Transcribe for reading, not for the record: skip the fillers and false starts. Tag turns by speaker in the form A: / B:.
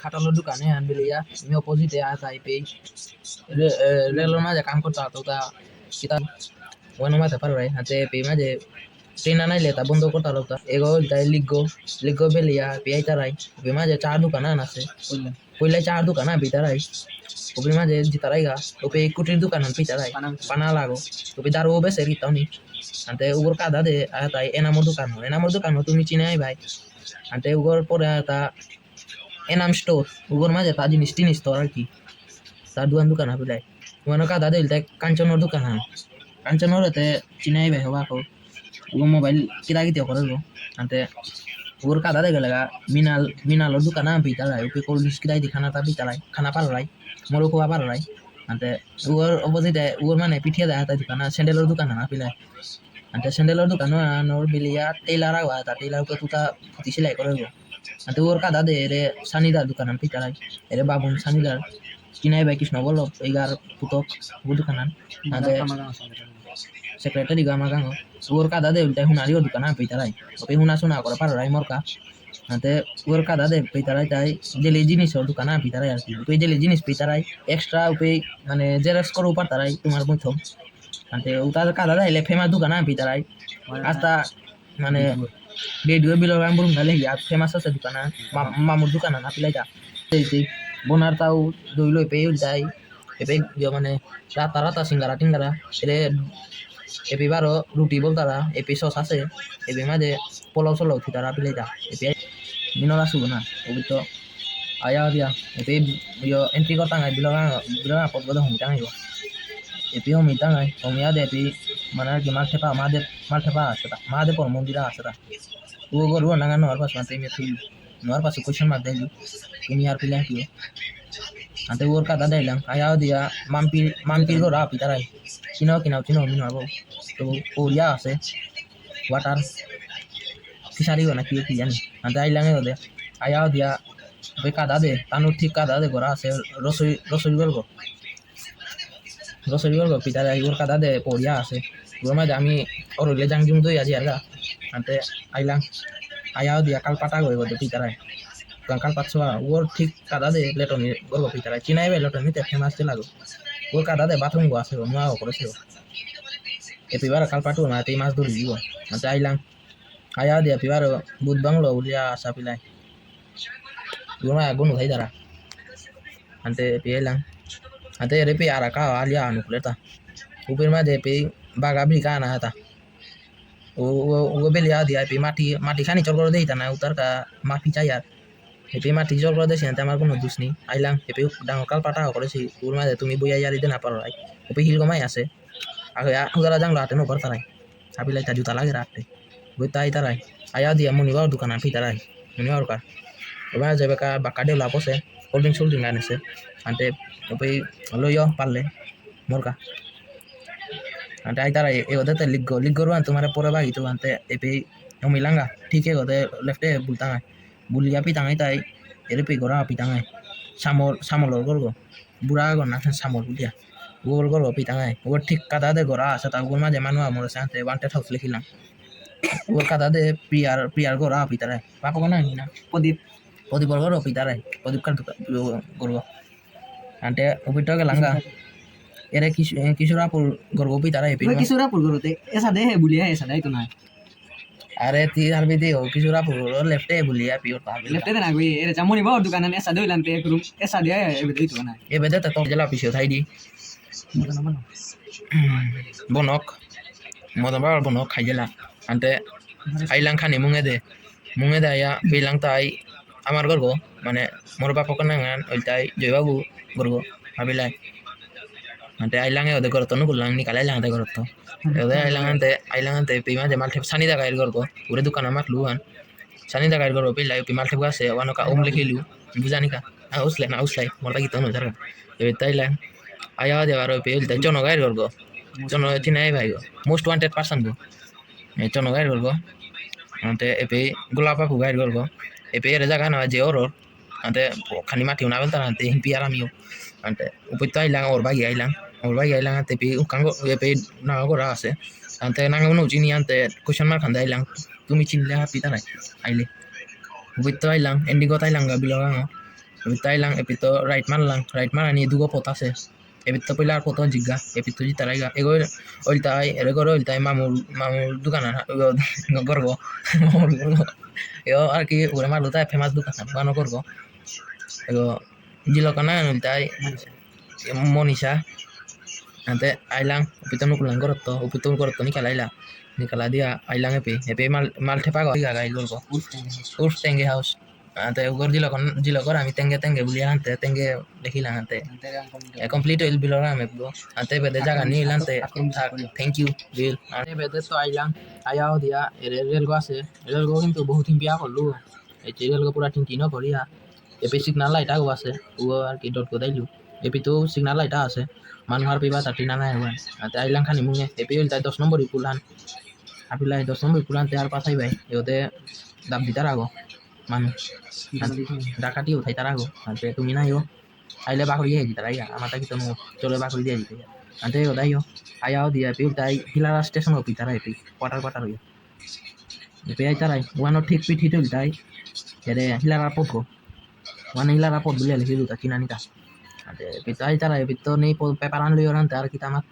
A: খাটালো দোকানে আনবিলিয়া আমি অপোজিটে আতাই পেই রেলের মাঝে কাম করতে হতো তা কিতা ওয়ানো মাঝে পারবাই হাতে পেই মাঝে ট্রেন আনাইলে তা বন্ধ করতে হলো তা এগো তাই লিগো লিগো বেলিয়া পেয়াই তারাই পে মাঝে চা দোকান আছে কইলে চা দোকান বিতারাই ওপে মাঝে জিতারাইগা ওপে কুটির দোকান পিতারাই পানা লাগো ওপে দারু বেসে রিতাও নি ante ugor kada de ata enamor dukan তুমি চিনাই ভাই ante ugor pore ata enam store ugor maje ta jinis tinis store আর কি তার দোকান আপিলাই ওখানে কাদা দিল তাই কাঞ্চনর দোকান কাঞ্চনর তে চিনাই ভাই হবা কো ugor মোবাইল কিরা কিতে করে গো ante ugor kada de গেলাগা মিনালর দোকান পিতালাই ওপে কোল্ড ড্রিঙ্কস কিরাই দি খানা তা পিতালাই খানা পারলাই মরো কোয়া পারলাই ante ugor opposite ugor মানে পিঠিয়া দা তা দোকান স্যান্ডেলর দোকান না পিলাই ante sandalor dukan nor bilia tailor awa ta tailor ko tuta puti silai kore go ante ur kada de re sanidar dukanan pitarai ere babun sanidar kinai bai kishno bolo egar putok dukanan ante secretary gama gango ur kada de ultai hunari dukanan pitarai ope huna suna kore parai morka ante ur kada de pitarai tai jeli jinis dukanan pitarai arki ope jeli jinis pitarai extra ope mane xerox koru patarai tumar bothom ante utar kada daile famous dukan pitarai hasta মানে video বিলর আমি বলুন তাহলে ইয়া famous আছে দোকান মামুর দোকান না পিলাইটা এই বোনার তাও দই লই পেয়ে যাই এবে মানে রাতা রাতা সিঙ্গারা টিঙ্গারা এরে এপি বারো রুটি বলতারা এপি সস আছে এবে মাঝে পোলাও সোলাও থিতারা পিলাইটা এপি মিনরা সুবো না ওবি তো আয়া দিয়া এপি ইয়ো এন্ট্রি করতা গাই বিলর পদ বদ হুমটা গাইবো epi om itang ay om ya de epi mana ki mal thepa asata made por mondira asata wo go ru nanga no arpas mate me thil no arpas question mark dai ini ar pilang ki ante wor ka da dailang aya dia mampir go ra pitarai kino min abo to oria ase water fisari gona ki jani ante ailang ode aya dia be ka da de tanur thik ka da de gora ase rosoi gorgo grocery work pitara igor kada de poria ase goma jami orole jangjum doi aji arga ante ailang ayao dia kalpata go de pitara kalpatsoa wor ঠিক kada de letoni gorgo pitara chinai be letoni te famous te lago wor kada de bathroom go ase no ago korese e pibara kalpatu na te mas duri go ante ailang ayao dia pibaro bud banglo ulia sapilai goma gonu thai dara ante pielang ante repi araka alia nukleta upir ma de pe baga bhi kana hata o belia dia pe mati khani chol kore deita na utar ka mafi chai yar epe mati chol kore deisi ante amar kono দুষ নেই আইলাম এপে ডাঙর কাল পাটা করেছি ওর মাঝে তুমি বইয়া ইয়ারি দেনা পারো রাই ওপে হিল গমাই আছে আগে উদারা জাংলা হাতে নো করতারাই আপিলাই তা জুতা লাগে রাতে বই তাই তারাই আয়া দিয়া মনিবার দোকান আফি তারাই মনিবার কা এবার যাবে কা বাকা দে লাপসে কোল্ড ড্রিঙ্ক আনেছে ante ope loyo parle morka ante ai tara e odete liggo ruan tumare pore bagi tu ante epe omilanga ठीक है गोदे लेफ्टे bultanga bulia pitangai tai erepe gora pitangai samol gorgo bura gona samol bulia gol gorgo pitangai o ঠিক kada de gora asa ta gol maje manua mor sante wanted house likhilam gol kada de pr gora pitare papa gona ni na podip gorgo pitare podip kar gorgo ante upito ke langa ere किशोरापुर gorgopi tara epi
B: किशोरापुर गरोते ऐसा दे है बुलिया ऐसा दे तो ना
A: अरे ती हर भी दे किशोरापुर left है बुलिया पियो ता
B: लेफ्ट है ना कोई एरे चामुनी बाहर दुकान है ऐसा दे लंते एक रूम ऐसा दे है दे तो ना
A: ए बेदे तो जला पिसो थाई दी bonok moda ba bonok khayela ante ailang khani munge de ya bilang tai amar gorgo মানে মোর বাপ কনাঙ্গান ওইটাই জয়বাবু gorgo abilai ante ailang ode gorto no gulang ni kala ailang ante gorto ode ailang ante pima de mal thep sani da gair gorgo ure dukana mak luan sani da gair gorgo pilai pimal thep gase wano ka om lekhilu bujani ka auslai morta gitu no jarga e tailang aya de baro pe ulta chono gair gorgo chono tinai bhai go most wanted person go e chono gair gorgo ante epe gulapa pu gair gorgo epe re jaga na je oror ante khani mati una belta ante piara mio ante upito ailang or bagi ailang ante pi kango pe na gora ase ante nang no jini ante question mark khanda ailang tumi chinle pita nai aile upito ailang endigo ailang ga biloga Epito ailang, epito right man lang, right man ani dugo potase. Epito pilar poto jiga, epito jitaraiga. Ego oiltai, ego oiltai mamul dukanan, gorgo, mamul gorgo. Yo arki ure malu tai famous dukanan, gano gorgo. Ego jilo kanan oiltai Monisha. Ante ailang, epito nukulan gorotto ni kalaila. Ni kala dia ailang epi mal tepago iga gai gorgo. Urs tenge house. Ante ugor jilo kor ami tenge bulia ante tenge dekhila ante complete il bilora me bro ante bede jaga ni lante thank you bill ante bede to ailang ayao dia rel go ase rel go কিন্তু বহুত ইম্পিয়া করলু এই rail go পুরা টিনটিনো করিয়া AP signal light আগো আছে ও আর কি dot co দাইলু AP তো signal light আছে মানুয়ার পিবা তাটিনা নাই হওয়া ante ailang খানি মুঙে এপি হইল তাই 10 নম্বর ইকুলান আপিলাই 10 নম্বর ইকুলান তে আর পাছাই ভাই এতে দাব দিতার আগো মানুষ ডাকাতি উঠাই তার আগো ante তুমি নাইও aile bakuri dia jita raya amata kita mau chole bakuri dia jita ya ante odayo ayao dia pi utai hilara station opi tarai pi quarter yo pi ai tarai wano thik pi thito utai ere hilara potko wana hilara pot beli lagi luta kinani ta ante pi tai tarai pi to nei peparan liyo ante ar kita mak